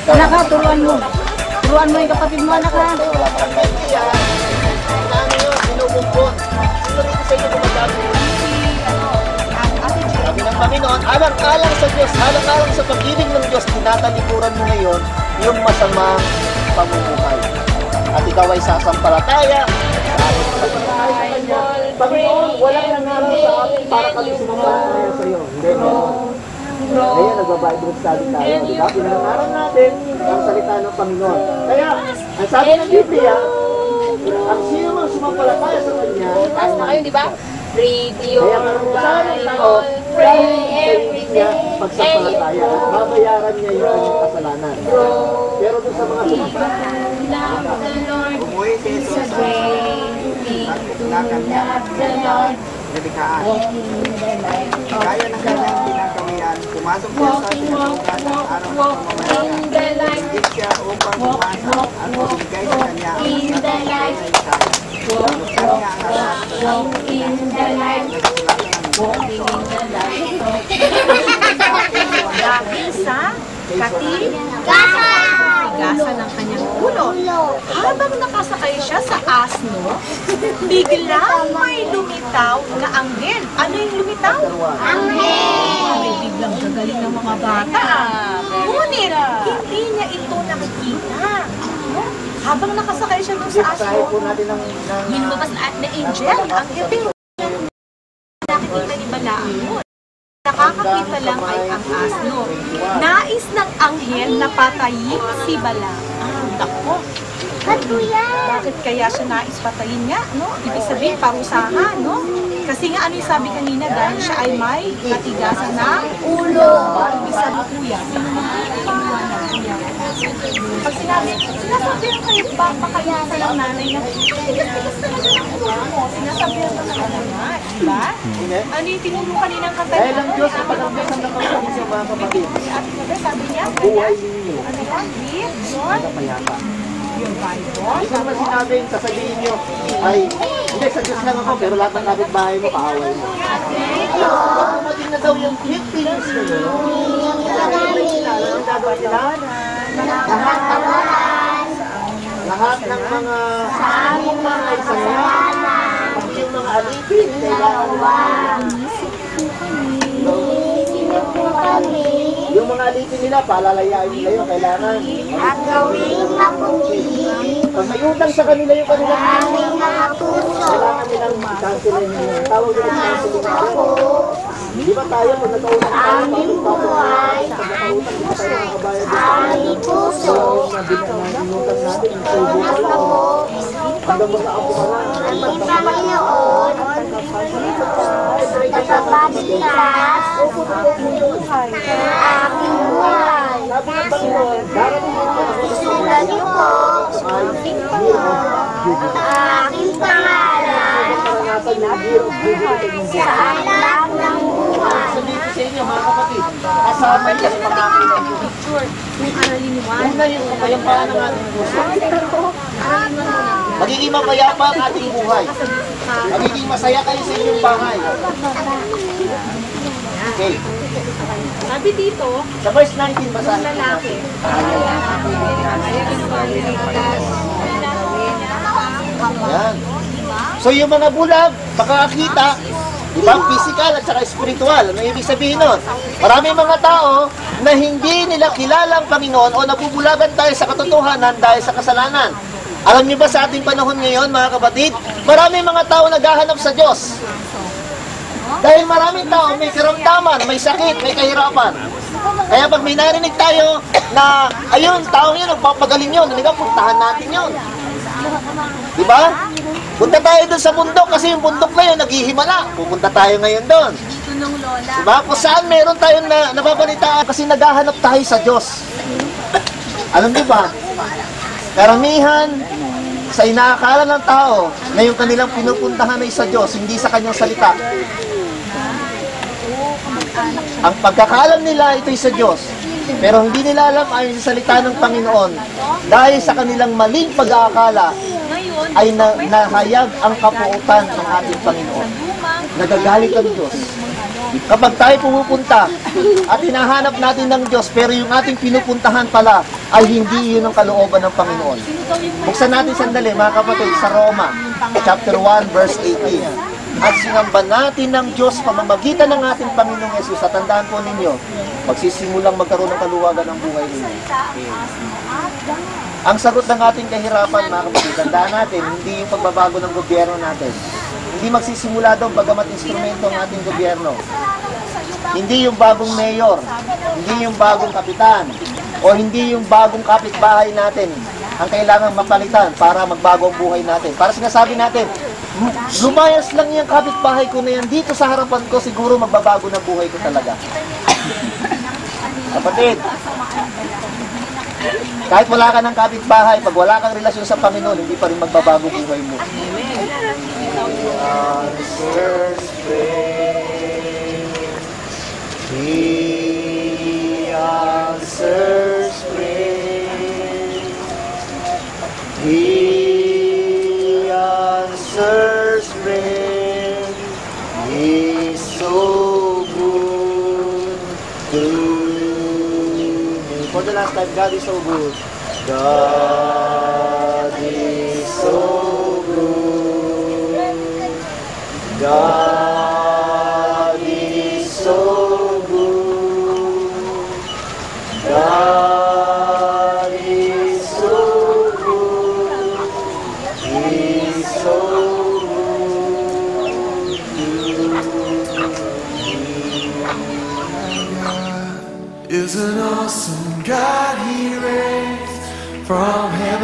Anak ka, turuan mo. Turuan mo yung kapatid mo, anak ka. Binubumbon. Sino rito sa inyo gumagamit? Sabi ng Panginoon, alang-alang sa Diyos, alang-alang sa pag-ibig ng Diyos, tinatalikuran mo ngayon yung masamang pamumuhay. At ikaw ay sasampalataya. Panginoon, walang nangaral sa akin para kami sumampalataya sa iyo. Hindi, no? Kaya nagbabible study tayo, di ba? Pinangaral natin ang salita ng Panginoon. Kaya, ang sabi ng Biblia, ang sino mang sumampalataya sa Kanya, taas na kayo, di ba? Read your Bible, pray every day, pagsampalataya at babayaran niya yung kanyang kasalanan. Pero doon sa mga umuwi si Jesus at nakan niya nalikaan. Kaya ng kanyang pinagawian, pumasok siya sa sinalugan ng araw ng pamamayagan. Hindi siya upang pumasok at bumigay sa kanya ang kanyang isaya. Buksan niya ang lahat dahil sa katigasan ng kanyang ulo. Habang nakasakay siya sa asno, biglang may lumitaw na anghel. Ano yung lumitaw? Anghel! May biglang gagaling ng mga bata. Ngunit, hindi niya ito nakikita. Habang nakasakay siya doon sa asno, hinumabas na angel, ang anghel. Nakikita ni Balaam. Nakakakita lang ay ang asno. Nais ng anghel na patayin si Balaam. Nako. Bakit kaya siya nais patayin niya? No? Ibig sabihin, parusahan, no? Kasi nga, ano yung sabi kanina? Dahil siya ay may katigasan ng ulo. Ibig sabihin, kuya. Pag sinasabi lang kayo, papakayasan ng nanay na tigas-tigas talaga ng ulo mo. Sinasabi lang ng nanay, diba? Ano yung tinuro kaninang kanta niya? dahil ang Diyos ang pag-ambis ang nakasama sa mga kapatid. Sabi niya, Buhay ninyo. ano yan? With your Kapayapa. Bible. Hindi naman sinabing sasabihin nyo, ay, hindi, sa Diyos lang ako, pero lahat ng kapitbahay mo, kaaway mo. Pag dumating na daw yung 15 years na yun, ang gagawin nila? Lahat ng mga aming mga isalanan, pati yung mga alipin, kailangan nila. Yung mga alipin nila, palalayain nila yun, kailangan. At gawing mabuti. Pag may utang sa kanila yung kanilang Aming mga puso. kailangan nilang i-cancelin yung tawag nila cancelin ako. Di ba tayo, pag nakautang tayo, Aming buhay. pag nakautang, di ba tayo nakakabayad dito? Aming puso. Na binutang natin, yung tubo ka lang. Hanggang mag-aapo ka lang. Aming Panginoon. Kapatigas. Aking buhay. Sabi ng Panginoon, darating yung panahon na Sundan niyo po. Aking pangalan. naranasan yung year of jubilation. Sa anak ng buhay. Sabihin ko sa inyo, mga kapatid, kasama niya sa mga una yung kapayapaan ng ating puso. Magiging mapayapa ang ating buhay. Magiging masaya kayo sa inyong bahay. Okay. Sabi dito, Sa verse 19, basahin ko lalaki. Yan. So yung mga bulag, makakakita, diba? Physical at saka spiritual. Ano ibig sabihin nun? Maraming mga tao na hindi nila kilala ang Panginoon o nabubulagan tayo sa katotohanan dahil sa kasalanan. Alam niyo ba sa ating panahon ngayon, mga kapatid, maraming mga tao naghahanap sa Diyos. Dahil maraming tao may karamdaman, may sakit, may kahirapan. Kaya pag may narinig tayo na, ayun, taong yun, nagpapagaling yun, puntahan natin yun. Diba? Punta tayo dun sa bundok kasi yung bundok na yun, naghihimala. Pupunta tayo ngayon dun. Diba? Kung saan meron tayong nababalitaan kasi naghahanap tayo sa Diyos. Alam niyo ba? Karamihan sa inaakala ng tao na yung kanilang pinupuntahan ay sa Diyos, hindi sa kanyang salita. Ang pagkakaalam nila ito'y sa Diyos, pero hindi nila alam ayon sa salita ng Panginoon. Dahil sa kanilang maling pag-aakala, ay nahayag ang kapuutan ng ating Panginoon. Nagagalit ang Diyos. Kapag tayo pumupunta at hinahanap natin ng Diyos, pero yung ating pinupuntahan pala ay hindi yun ang kalooban ng Panginoon. Buksan natin sandali, mga kapatid, sa Roma, chapter 1, verse 18. At sinamba natin ng Diyos pamamagitan ng ating Panginoong Yesus. At tandaan po ninyo, magsisimulang magkaroon ng kaluwagan ng buhay ninyo. Ang sagot ng ating kahirapan, mga kapatid, tandaan natin, hindi yung pagbabago ng gobyerno natin. Hindi magsisimula daw bagamat instrumento ng ating gobyerno. Hindi yung bagong mayor, hindi yung bagong kapitan, o hindi yung bagong kapitbahay natin ang kailangang mapalitan para magbago ang buhay natin. Para sinasabi natin, lumayas lang yung kapitbahay ko na yan dito sa harapan ko, siguro magbabago na buhay ko talaga. Kapatid, kahit wala ka ng kapitbahay, pag wala kang relasyon sa Panginoon, hindi pa rin magbabago buhay mo. He answers prayer. He answers prayer. He's so good to me. For the last time, God is so good. God is so good. God is so good. God is so good. He's so good to me. Is an awesome God He reigns from heaven.